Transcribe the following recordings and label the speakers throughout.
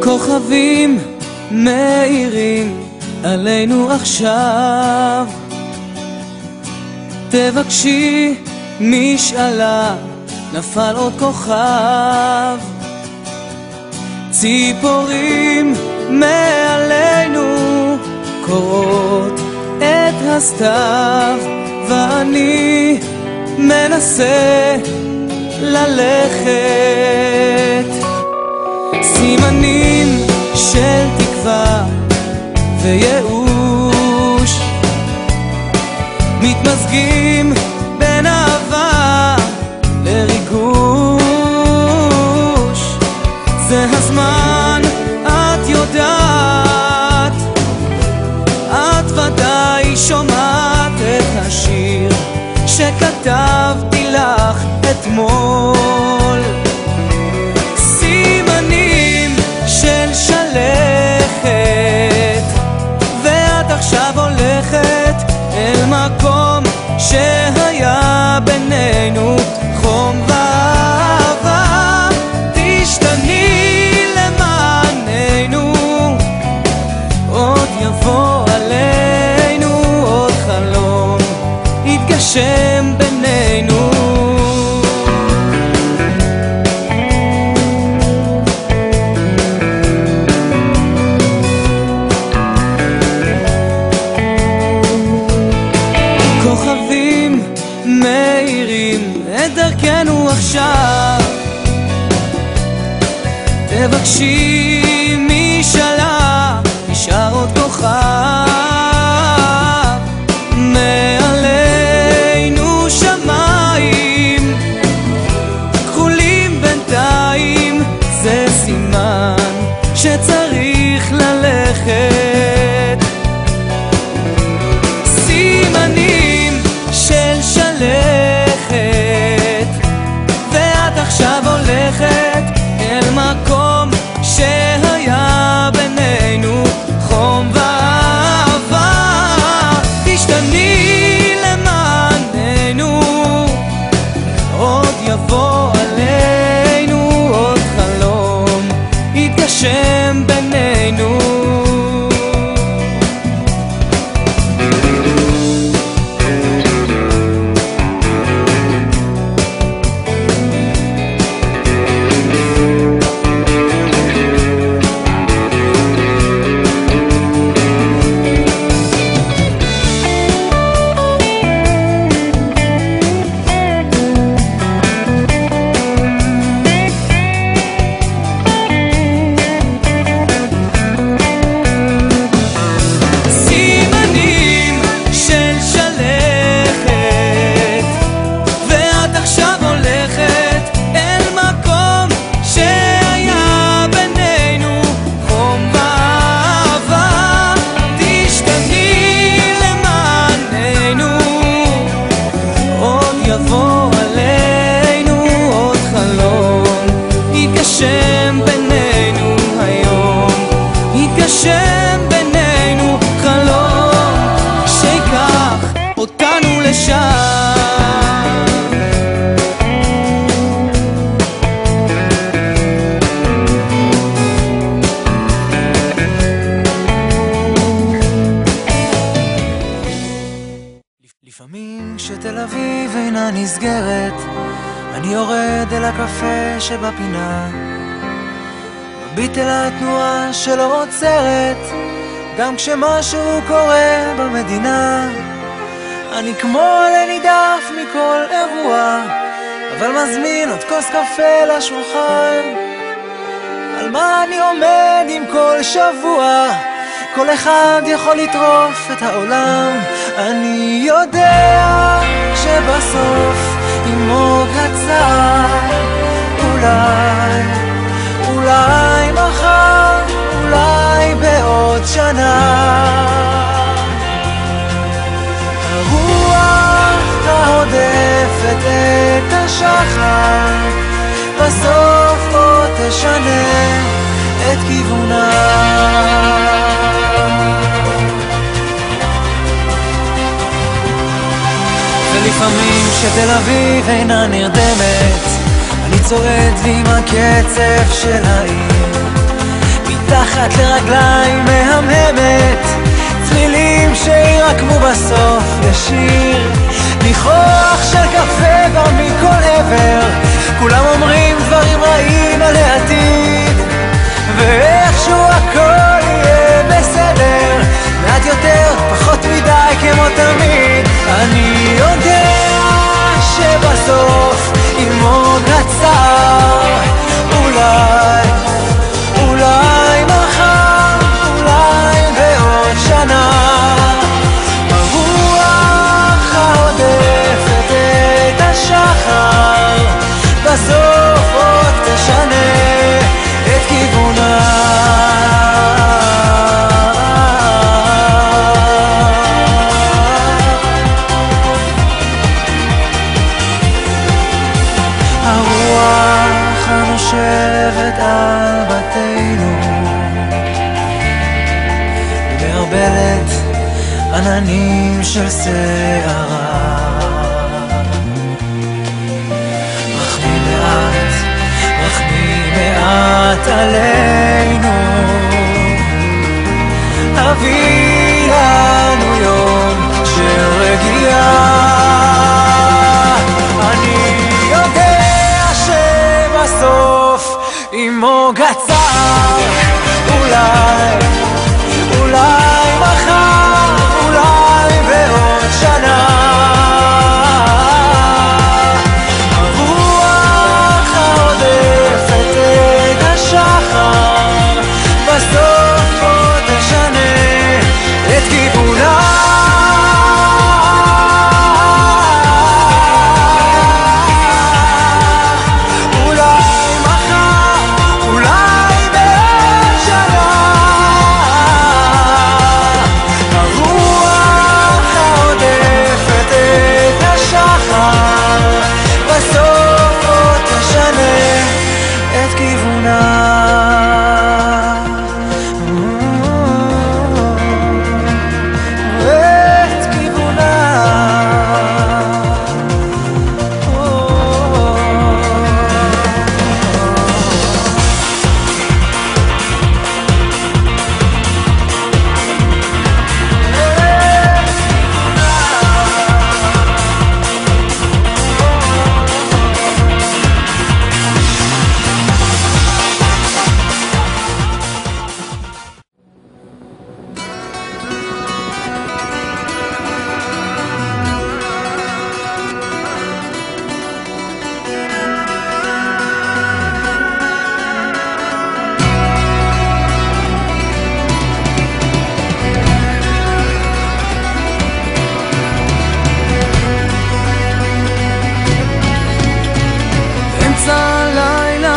Speaker 1: כוכבים מאירים עלינו עכשיו, תבקשי משאלה, נפל עוד כוכב. ציפורים מעלינו קוראות את הסתיו, ואני מנסה ללכת. סימנים של תקווה וייאוש מתמזגים בין אהבה לריגוש. זה הזמן, את יודעת, את ודאי שומעת את השיר שכתבתי לך אתמול. סימנים של שלכת, ואת עכשיו הולכת אל מקום שהיה בינינו חום ואהבה. תשתני למעננו, עוד יבוא עלינו עוד חלום יתגשם בינינו. כוכבים מאירים את דרכנו עכשיו, תבקשי משאלה, נשאר עוד כוכב. מעלינו שמיים כחולים בינתיים, זה סימן שצריך ללכת. סימנים של שלכת, ואת עכשיו הולכת אל מקום שהיה בינינו חום ואהבה. לפעמים כשתל אביב אינה נסגרת, אני יורד אל הקפה שבפינה, מביט אל התנועה שלא עוצרת, גם כשמשהו קורה במדינה. אני כמו עלה נידף מכל אירוע, אבל מזמין עוד כוס קפה לשולחן. על מה אני עומד עם כל שבוע? כל אחד יכול לטרוף את העולם. אני יודע שבסוף עמו קצר, אולי מחר, אולי בעוד שנה. הרוח ההודפת את השחר בסוף עוד תשנה את כיוונה. ולפעמים כשתל אביב אינה נרדמת, אני צועד ועם הקצב של העיר, מתחת לרגליים מהמהמת, צלילים שירקמו בסוף לשיר. ניחוח של קפה בא מכל עבר, כולם אומרים דברים רעים על העתיד, ואיכשהו הכל יהיה בסדר, מעט יותר, פחות מדי כמו תמיד. אני יודע שבסוף עמו קצר, אולי מחר, אולי בעוד שנה. הרוח ההודפת את השחר בסוף עוד תשנה את כיוונה. הרוח הנושבת על בתינו מערבלת עננים של שערה, רחמי מעט עלינו, הביא לנו יום של רגיעה. אני יודע שבסוף עמו קצר, אולי מחר, אולי בעוד שנה. הרוח ההודפת את השחר בסוף עוד תשנה את כיוונה.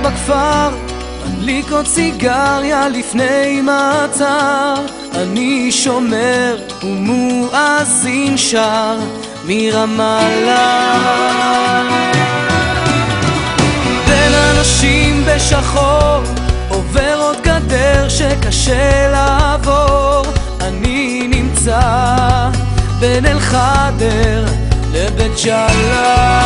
Speaker 1: בכפר, מדליק עוד סיגריה לפני מעצר. אני שומר ומואזין שר מרמאללה, בין אנשים בשחור עובר עוד גדר שקשה לעבור. אני נמצא בין אל חדר לבית ג'אלה,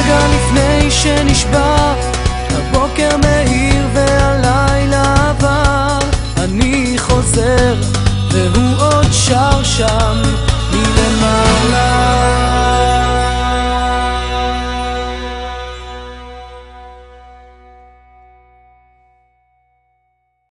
Speaker 1: רגע לפני שנשבר, הבוקר מאיר והלילה עבר, אני חוזר והוא עוד שר שם